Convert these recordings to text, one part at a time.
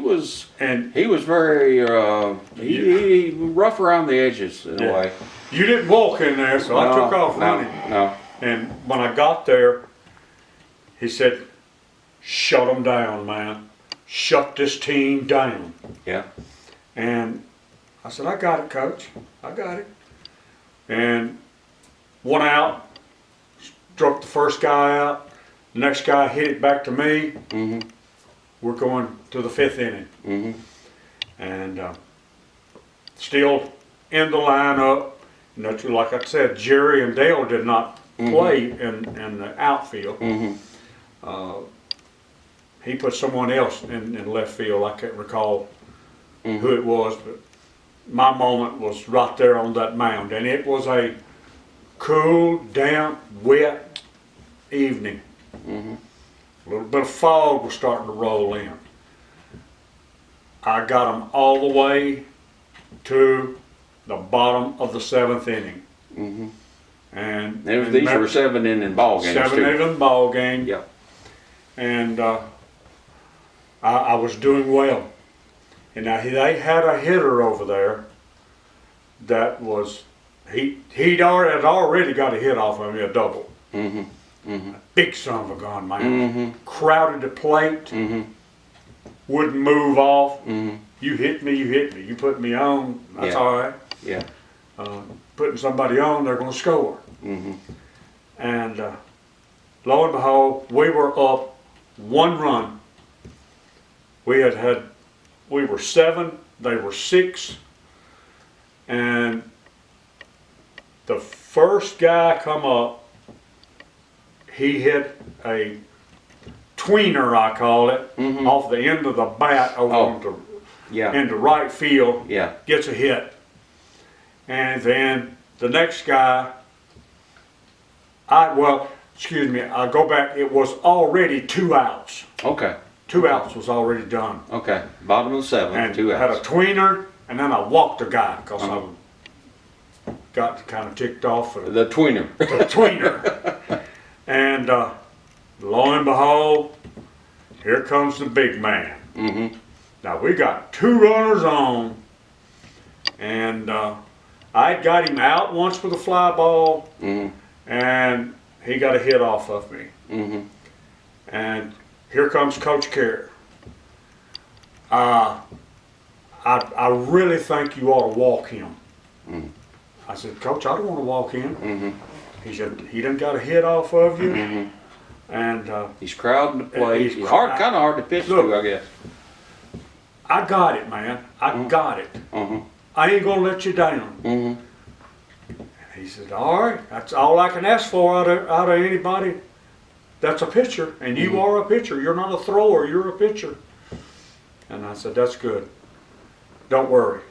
He was very he rough around the edges in a way. You didn't walk in there, so I took off running. No. And when I got there, he said, "Shut them down, man. Shut this team down." Yeah. And I said, "I got it, coach. I got it." And went out, struck the first guy out. The next guy hit it back to me. Mm-hmm. We're going to the 5th inning. Mm-hmm. And still in the lineup. And that's, like I said, Jerry and Dale did not play in the outfield. Mm-hmm. He put someone else in left field. I can't recall who it was, but my moment was right there on that mound. And it was a cool, damp, wet evening. Mm-hmm. A little bit of fog was starting to roll in. I got them all the way to the bottom of the 7th inning. Mm-hmm. And These were 7-inning ball games. 7-inning ball game. Yep. And I was doing well. And now they had a hitter over there that was had already got a hit off of me, a double. Mm-hmm. Mm-hmm. Big son of a gun, man. Mm-hmm. Crowded the plate. Mm-hmm. Wouldn't move off. Mm-hmm. You hit me, you hit me. You put me on, that's all right. Yeah. Putting somebody on, they're going to score. Mm-hmm. And lo and behold, we were up 1 run. We were 7, they were 6. And the first guy come up, he hit a tweener, I call it, off the end of the bat over into right field. Yeah. Gets a hit. And then the next guy, I go back, it was already 2 outs. Okay. 2 outs was already done. Okay. Bottom of the 7th, And 2 had a outs. tweener, and then I walked the guy because I got kind of ticked off at The tweener. the tweener. And lo and behold, here comes the big man. Mm-hmm. Now we got 2 runners on, and I got him out once with a fly ball, and he got a hit off of me. Mm-hmm. And here comes Coach Carey. I really think you ought to walk him. I said, "Coach, I don't want to walk him." He said, "He done got a hit off of you." And He's crowding the plate. He's Kind of hard to pitch to, I guess. I got it, man. I got it. I ain't gonna let you down. He said, "All right, that's all I can ask for out of anybody that's a pitcher, and you are a pitcher. You're not a thrower, you're a pitcher." And I said, "That's good. Don't worry."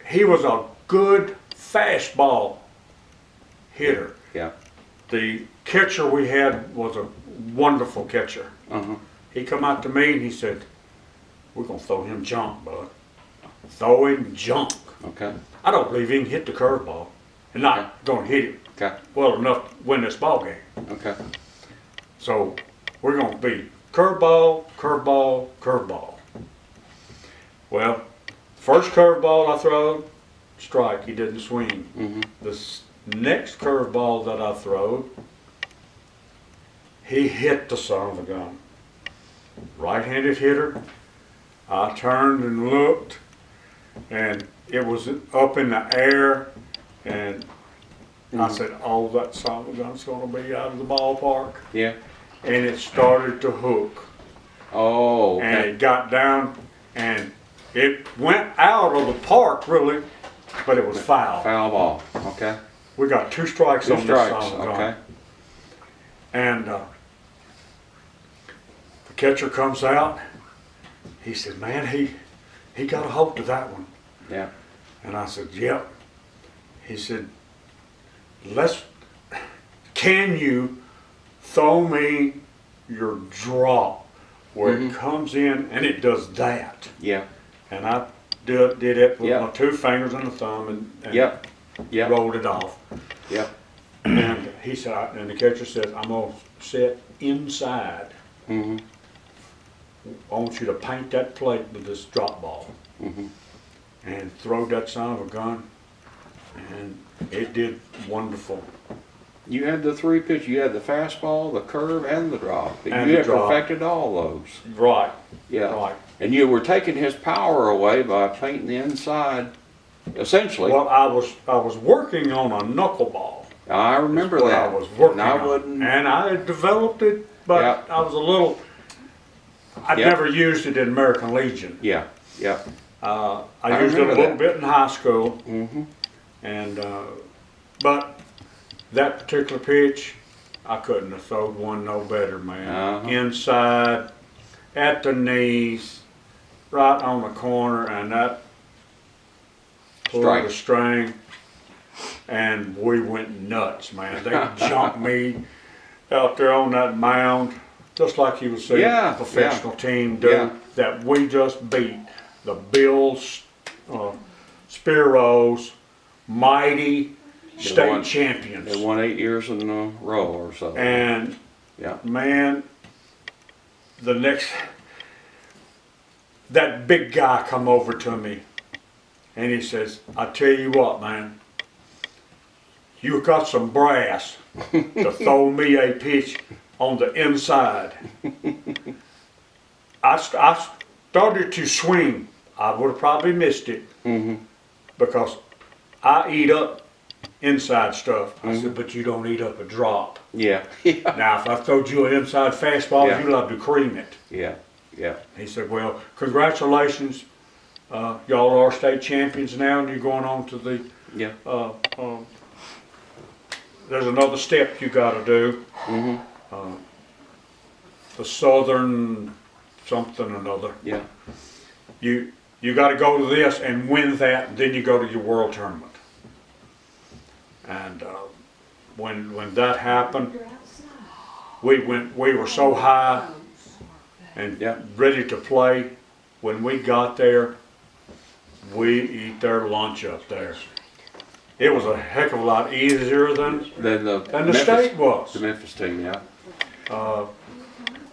He was a good fastball hitter. Yeah. The catcher we had was a wonderful catcher. He come out to me and he said, "We're gonna throw him junk, bud. Throw him junk." Okay. I don't believe he can hit the curveball and not gonna hit it Okay. well enough to win this ball game. Okay. So we're gonna be curveball, curveball, curveball. Well, first curveball I throw, strike. He didn't swing. This next curveball that I throw, he hit the son of a gun. Right-handed hitter. I turned and looked, and it was up in the air, and I said, "Oh, that son of a gun's gonna be out of the ballpark." Yeah. And it started to hook. Oh, And okay. it got down, and it went out of the park, really, but it was foul. Foul ball. Okay. We got 2 strikes 2 on strikes. this son of a gun. Okay. And the catcher comes out. He said, "Man, he got a hold of that one." Yeah. And I said, "Yep." He said, "Can you throw me your drop where it comes in and it does that?" Yeah. And I did it with Yep. my 2 fingers and a thumb and Yep. Yep. rolled it off. Yep. And he said, and the catcher said, "I'm gonna sit inside." I want you to paint that plate with this drop ball. Mhm. And throw that son of a gun. And it did wonderful. You had the three pitch. You had the fastball, the curve, and the drop. And You the had drop. perfected all those. Right, Yeah. right. And you were taking his power away by painting the inside, essentially. Well, I was working on a knuckleball. I remember What that. I was working and I on. wouldn't. And I had developed it, but Yeah. I was a little. I'd Yeah. never used it in American Legion. Yeah. Yeah. I used it a remember little that. bit in high school, Mm-hmm. and but that particular pitch, I couldn't have thrown one no better, man. Uh-huh. Inside, at the knees, right on the corner, and that pulled Strike. the string, and we went nuts, man. They jumped me out there on that mound, just like you would see Yeah, a professional team do, yeah. that we just beat. The Bills, Spiros, mighty state won- champions. They won 8 years in a row or so. And yeah. man, the next, that big guy come over to me and he says, I tell you what, man, you got some brass to throw me a pitch on the inside. I started to swing. I would have probably missed it Mm-hmm. because I eat up inside stuff. I said, but you don't eat up a drop. Yeah. Yeah. Now, if I throwed you an inside fastball, Yeah. you'd love to cream it. Yeah. Yeah. He said, well, congratulations. Y'all are state champions now, and you're going on to the, Yeah. there's another step you got to do. Mm-hmm. The Southern something or another. Yeah. You got to go to this and win that, and then you go to your world tournament. And when that happened, we were so high and Yeah. ready to play. When we got there, we eat their lunch up there. It was a heck of a lot easier than Then the the state was. The Memphis team. Yeah.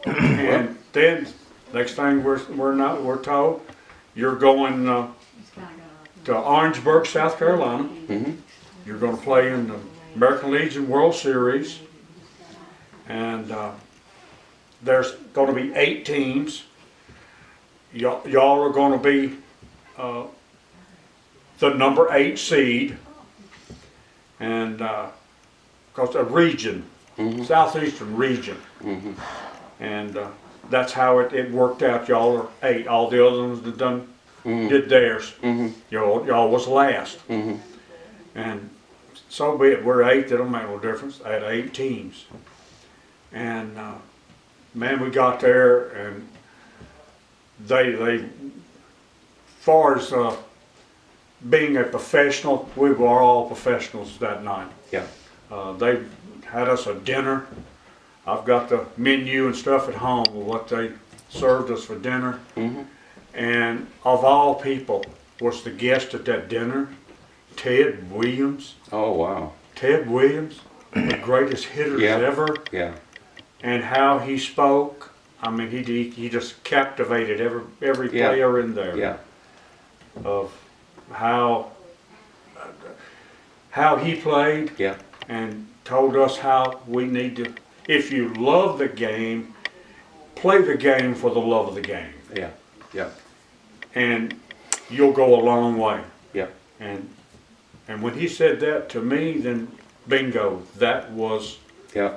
And then next thing we're told, you're going to Orangeburg, South Carolina. Mm-hmm. You're going to play in the American Legion World Series, and there's going to be 8 teams. Y'all are going to be the number 8 seed, and because a region, southeastern region, and that's how it worked out. Y'all are 8. All the other ones that did theirs. Y'all was last, and so be it. We're 8. That don't make no difference. I had 8 teams, and man, we got there, and they far as being a professional, we were all professionals that night. Yeah. They had us a dinner. I've got the menu and stuff at home of what they served us for dinner. Mm-hmm. And of all people was the guest at that dinner, Ted Williams. Oh wow. Ted Williams, the greatest hitters Yeah. ever. Yeah. And how he spoke. I mean, he just captivated every Yeah. player in there. Yeah. Of how he played, Yeah. and told us how we need to. If you love the game, play the game for the love of the game, Yeah. Yeah. and you'll go a long way. Yeah. And when he said that to me, then bingo, that was Yeah.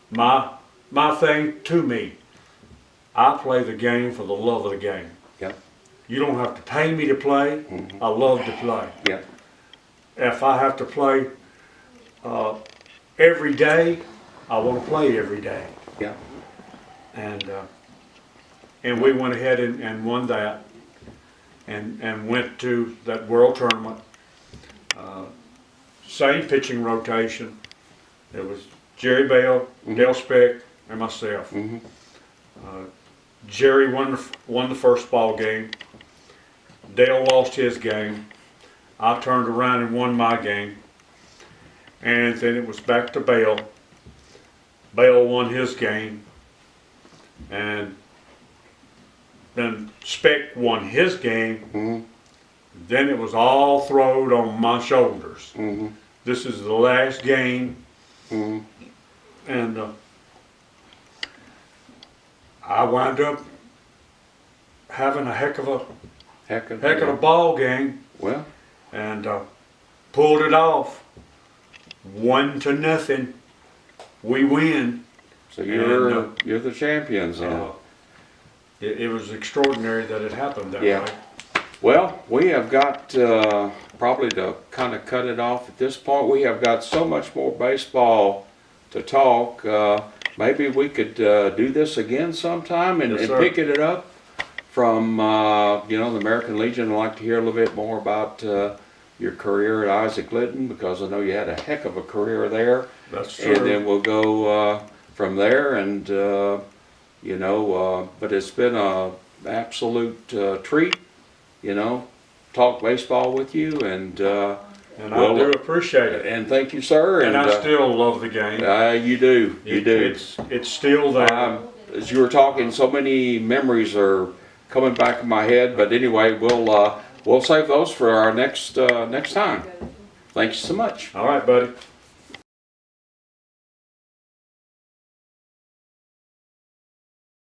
my thing to me. I play the game for the love of the game. Yeah. You don't have to pay me to play. I love to play. Yeah. If I have to play every day, I want to play every day. Yeah. And we went ahead and won that, and went to that world tournament. Same pitching rotation. It was Jerry Bell, Dale Speck, and myself. Jerry won the first ball game. Dale lost his game. I turned around and won my game. And then it was back to Bale. Bale won his game. And then Speck won his game, Mhm. then it was all thrown on my shoulders. Mhm. This is the last game, Mhm. and I wound up having a heck of a ball game, Well, and pulled it off. 1-0. We win. so And, you're the champions then. It was extraordinary that it happened that Yeah. way. Well, we have got, probably to kind of cut it off at this point, we have got so much more baseball to talk. Maybe we could do this again sometime and, Yes, and sir. pick it up from, you know, the American Legion. I'd like to hear a little bit more about your career at Isaac Litton, because I know you had a heck of a career there. That's true. And then we'll go from there, and you know, but it's been a absolute treat, you know, talk baseball with you, and And well, I do appreciate it. and thank you, sir. And I still love the game. You do, you do. It's still there. As you were talking, so many memories are coming back in my head. But anyway, we'll save those for our next time. Thank you so much. All right, buddy.